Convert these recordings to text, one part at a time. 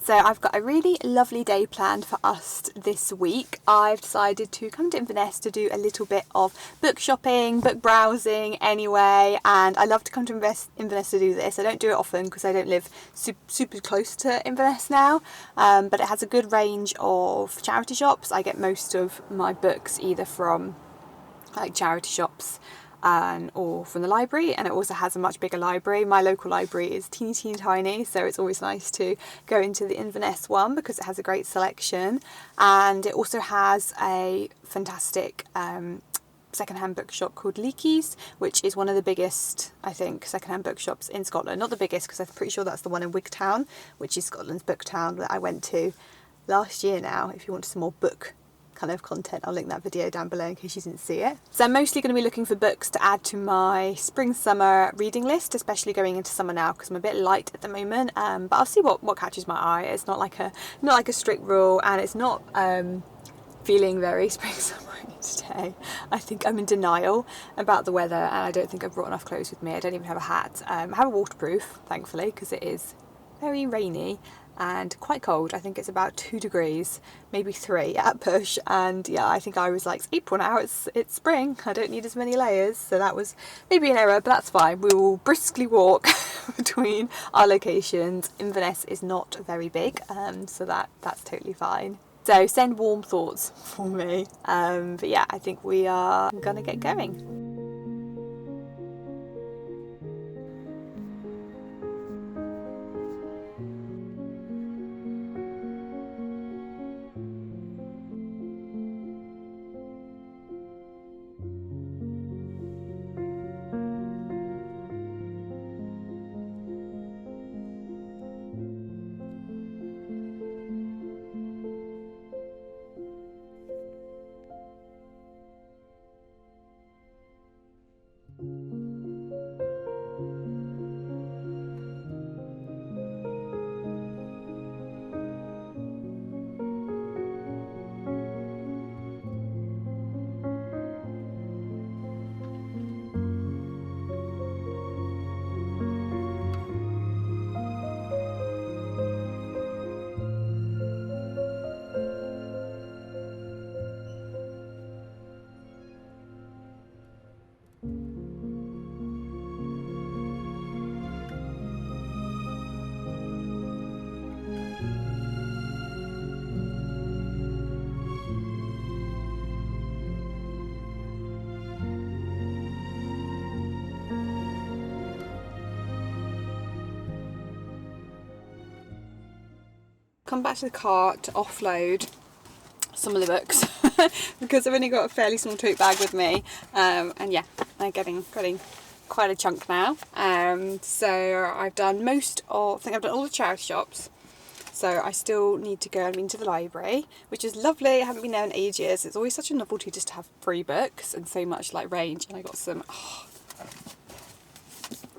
So I've got a really lovely day planned for us this week. I've decided to come to Inverness to do a little bit of book shopping, book browsing anyway, and I love to come to Inverness to do this. I don't do it often because I don't live super close to Inverness now, but it has a good range of charity shops. I get most of my books either from like charity shops or from the library, and it also has a much bigger library. My local library is teeny tiny, so it's always nice to go into the Inverness one because it has a great selection, and it also has a fantastic secondhand bookshop called Leakey's, which is one of the biggest, I think, secondhand bookshops in Scotland. Not the biggest, because I'm pretty sure that's the one in Wigtown, which is Scotland's book town that I went to last year now. If you want some more book kind of content, I'll link that video down below in case you didn't see it. So I'm mostly going to be looking for books to add to my spring summer reading list, especially going into summer now because I'm a bit light at the moment, but I'll see what catches my eye. It's not like a strict rule, and it's not feeling very spring summery today. I think I'm in denial about the weather, and I don't think I've brought enough clothes with me. I don't even have a hat. I have a waterproof, thankfully, because it is very rainy and quite cold. I think it's about 2 degrees, maybe 3 at push, and yeah, I think I was like, it's April now, it's spring, I don't need as many layers. So that was maybe an error, but that's fine. We will briskly walk between our locations. Inverness is not very big, so that's totally fine. So send warm thoughts for me, but yeah, I think we are gonna get going. Come back to the car to offload some of the books because I've only got a fairly small tote bag with me, and yeah, I'm getting quite a chunk now. So I've done I think I've done all the charity shops, so I still need to go into the library, which is lovely. I haven't been there in ages. It's always such a novelty just to have free books and so much like range, and I got some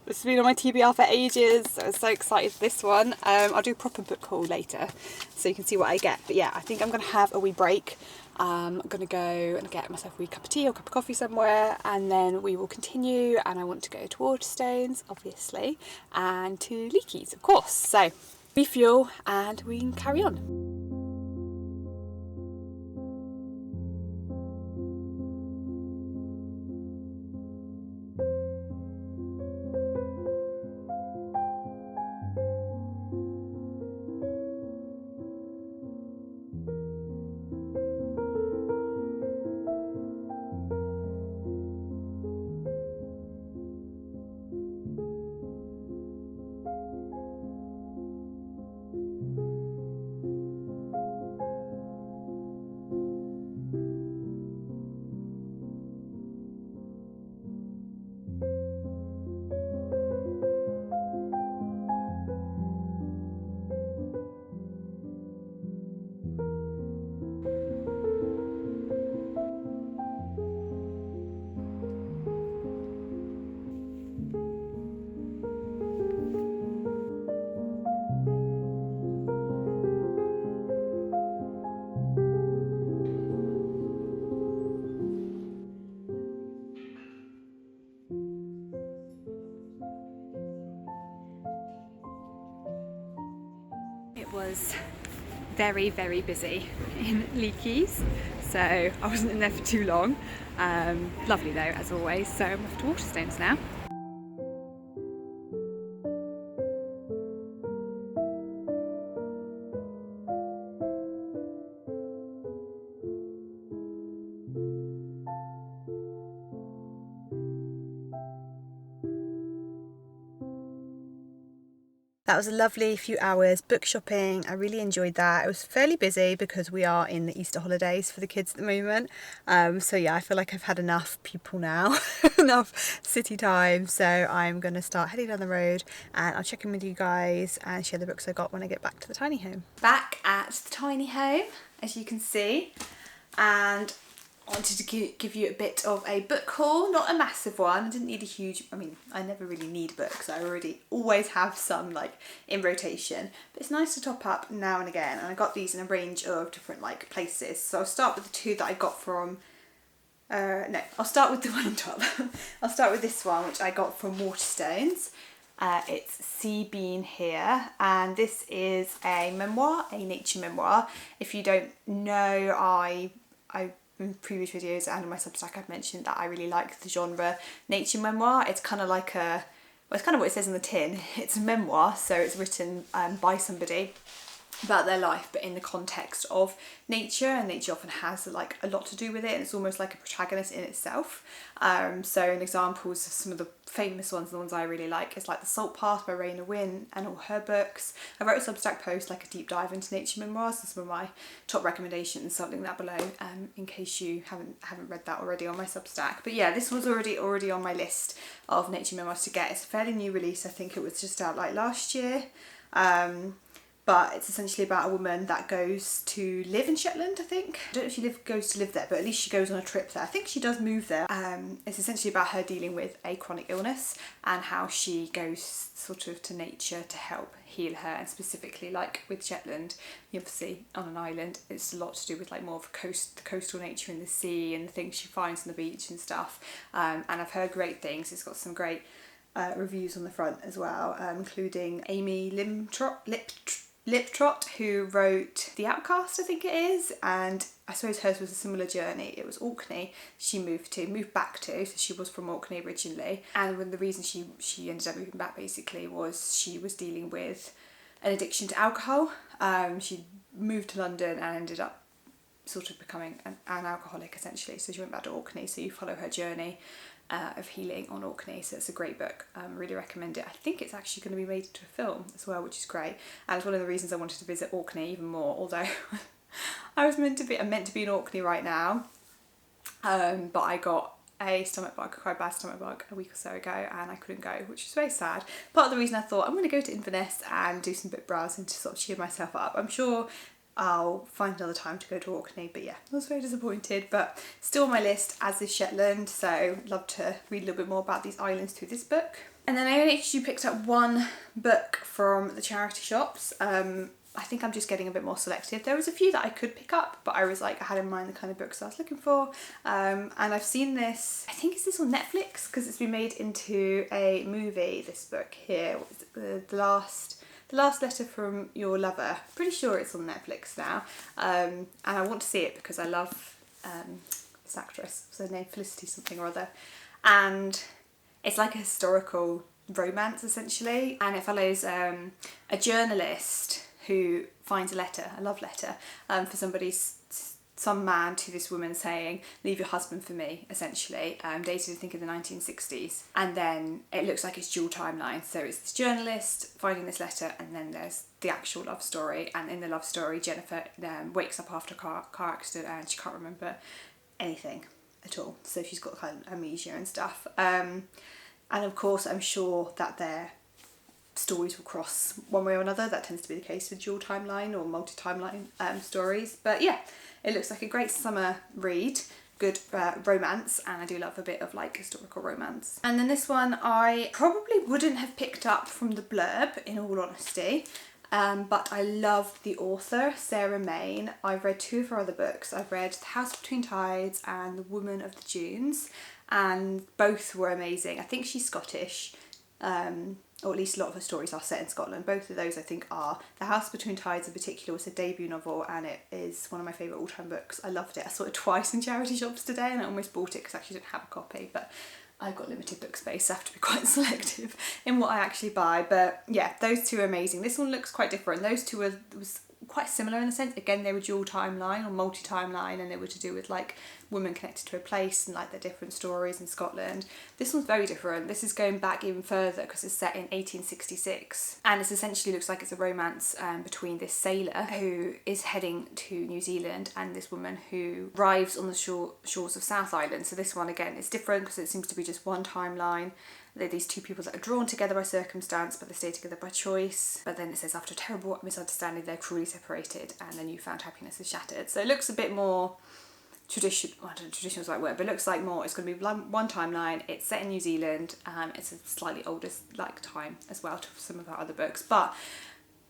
this has been on my TBR for ages, so I'm so excited for this one. I'll do a proper book haul later so you can see what I get. But yeah, I think I'm going to have a wee break. I'm going to go and get myself a wee cup of tea or cup of coffee somewhere, and then we will continue. And I want to go to Waterstones, obviously, and to Leakey's, of course. So refuel and we can carry on. was very, very busy in Leakey's, so I wasn't in there for too long. Lovely though, as always, so I'm off to Waterstones now. That was a lovely few hours book shopping. I really enjoyed that. It was fairly busy because we are in the Easter holidays for the kids at the moment. So yeah, I feel like I've had enough people now, enough city time. So I'm going to start heading down the road and I'll check in with you guys and share the books I got when I get back to the tiny home. Back at the tiny home, as you can see, and I wanted to give you a bit of a book haul, not a massive one. I didn't need a huge, I mean, I never really need books. I always have some like in rotation, but it's nice to top up now and again. And I got these in a range of different like places. So I'll start with the two that I got from, I'll start with the one on top. I'll start with this one, which I got from Waterstones. It's Sea Bean Here, and this is a memoir, a nature memoir. If you don't know, I in previous videos and on my Substack I've mentioned that I really like the genre nature memoir. It's kind of like it's kind of what it says on the tin. It's a memoir, so it's written by somebody about their life, but in the context of nature, and nature often has like a lot to do with it, and it's almost like a protagonist in itself. So an examples of some of the famous ones, the ones I really like, is like The Salt Path by Raina Wynn and all her books. I wrote a Substack post, like a deep dive into nature memoirs, and some of my top recommendations, so I'll link that below in case you haven't read that already on my Substack. But yeah, this was already on my list of nature memoirs to get. It's a fairly new release. I think it was just out like last year. But it's essentially about a woman that goes to live in Shetland, I think. I don't know if she goes to live there, but at least she goes on a trip there. I think she does move there. It's essentially about her dealing with a chronic illness and how she goes sort of to nature to help heal her. And specifically, like with Shetland, you obviously on an island, it's a lot to do with like more of the coastal nature in the sea and the things she finds on the beach and stuff. And I've heard great things. It's got some great reviews on the front as well, including Amy Liptrot, who wrote The Outcast, I think it is, and I suppose hers was a similar journey. It was Orkney she moved back to, so she was from Orkney originally, and when the reason she ended up moving back basically was she was dealing with an addiction to alcohol. She moved to London and ended up sort of becoming an alcoholic essentially, so she went back to Orkney, so you follow her journey of healing on Orkney. So it's a great book. Really recommend it. I think it's actually going to be made into a film as well, which is great, and it's one of the reasons I wanted to visit Orkney even more, although I'm meant to be in Orkney right now, but I got a stomach bug, quite a bad stomach bug, a week or so ago, and I couldn't go, which was very sad. Part of the reason I thought I'm going to go to Inverness and do some book browsing to sort of cheer myself up. I'm sure I'll find another time to go to Orkney, but yeah, I was very disappointed, but still on my list, as is Shetland, so love to read a little bit more about these islands through this book. And then I only actually picked up one book from the charity shops. I think I'm just getting a bit more selective. There was a few that I could pick up, but I was like, I had in mind the kind of books I was looking for. And I've seen this, I think is this on Netflix, because it's been made into a movie, this book here. What is it? The Last Letter from Your Lover. Pretty sure it's on Netflix now. And I want to see it because I love this actress. What's her name? Felicity something or other. And it's like a historical romance essentially. And it follows a journalist who finds a love letter for some man to this woman saying, leave your husband for me, essentially, dated I think in the 1960s. And then it looks like it's dual timeline. So it's this journalist finding this letter, and then there's the actual love story. And in the love story, Jennifer wakes up after a car accident and she can't remember anything at all. So she's got kind of amnesia and stuff. And of course, I'm sure that their stories will cross one way or another. That tends to be the case with dual timeline or multi-timeline stories. But yeah, it looks like a great summer read, good romance, and I do love a bit of like historical romance. And then this one I probably wouldn't have picked up from the blurb, in all honesty, but I love the author, Sarah Main. I've read two of her other books. I've read The House Between Tides and The Woman of the Dunes, and both were amazing. I think she's Scottish. or at least a lot of her stories are set in Scotland. Both of those I think are. The House Between Tides in particular was a debut novel, and it is one of my favourite all-time books. I loved it. I saw it twice in charity shops today, and I almost bought it because I actually don't have a copy, but I've got limited book space, so I have to be quite selective in what I actually buy. But yeah, those two are amazing. This one looks quite different. Those two was quite similar in the sense, again, they were dual timeline or multi-timeline, and they were to do with like women connected to a place and like their different stories in Scotland. This one's very different. This is going back even further because it's set in 1866, and it essentially looks like it's a romance between this sailor who is heading to New Zealand and this woman who arrives on the shores of South Island. So this one again is different because it seems to be just one timeline. They're these two people that are drawn together by circumstance, but they stay together by choice. But then it says, after a terrible misunderstanding, they're cruelly separated and their newfound happiness is shattered. So it looks a bit more traditional, I don't know, traditional is the right word, but it looks like more, it's going to be one timeline. It's set in New Zealand. It's a slightly older like time as well to some of our other books. But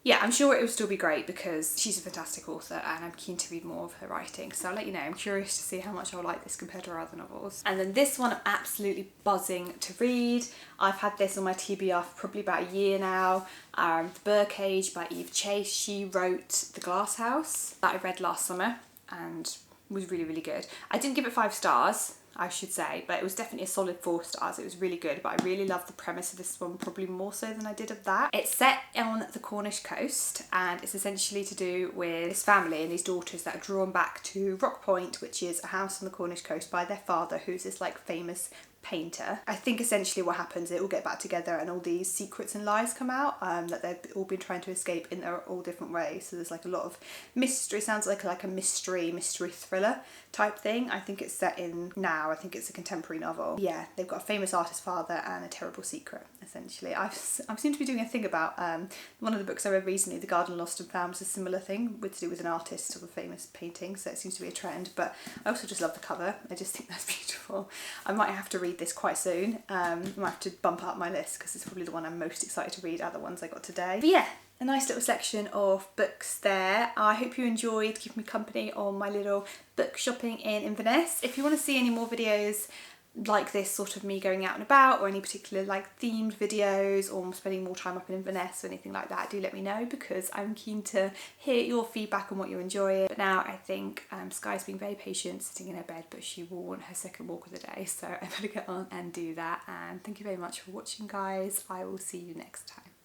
yeah, I'm sure it will still be great because she's a fantastic author and I'm keen to read more of her writing. So I'll let you know. I'm curious to see how much I'll like this compared to her other novels. And then this one I'm absolutely buzzing to read. I've had this on my TBR for probably about a year now. The Birdcage by Eve Chase. She wrote The Glass House that I read last summer and was really, really good. I didn't give it 5 stars, I should say, but it was definitely a solid 4 stars. It was really good, but I really loved the premise of this one probably more so than I did of that. It's set on the Cornish coast, and it's essentially to do with this family and these daughters that are drawn back to Rock Point, which is a house on the Cornish coast by their father, who's this like famous painter. I think essentially what happens, they all get back together and all these secrets and lies come out that they've all been trying to escape in their all different ways. So there's like a lot of mystery, sounds like a mystery thriller type thing. I think it's set in now, I think it's a contemporary novel. Yeah, they've got a famous artist father and a terrible secret, essentially. I seem to be doing a thing about one of the books I read recently, The Garden Lost and Found, was a similar thing to do with an artist of a famous painting, so it seems to be a trend. But I also just love the cover. I just think that's beautiful. I might have to read this quite soon. I might have to bump up my list because it's probably the one I'm most excited to read out of the ones I got today. But yeah, a nice little selection of books there. I hope you enjoyed keeping me company on my little book shopping in Inverness. If you want to see any more videos like this, sort of me going out and about, or any particular like themed videos, or spending more time up in Inverness or anything like that, do let me know because I'm keen to hear your feedback on what you enjoy. But now I think Sky's being very patient sitting in her bed, but she will want her second walk of the day, so I better get on and do that. And thank you very much for watching, guys. I will see you next time.